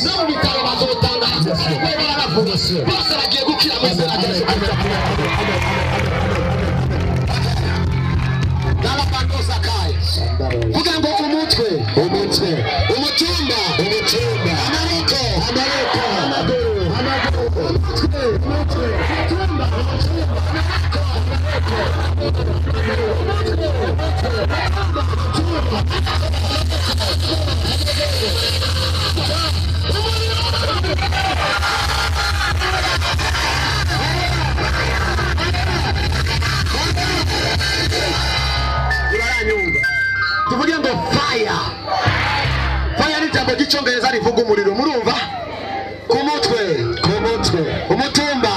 no mu bitaro bazotanga bose bagiye gukira mu izina rya Yesu dala pandosa kai kugira ngo umutwe umutumba amaboko amaguru umutwe umutumba tuvuge ngo fire ni jambo ry'icyongereza rivuga umuriro murumva ku mutwe umutumba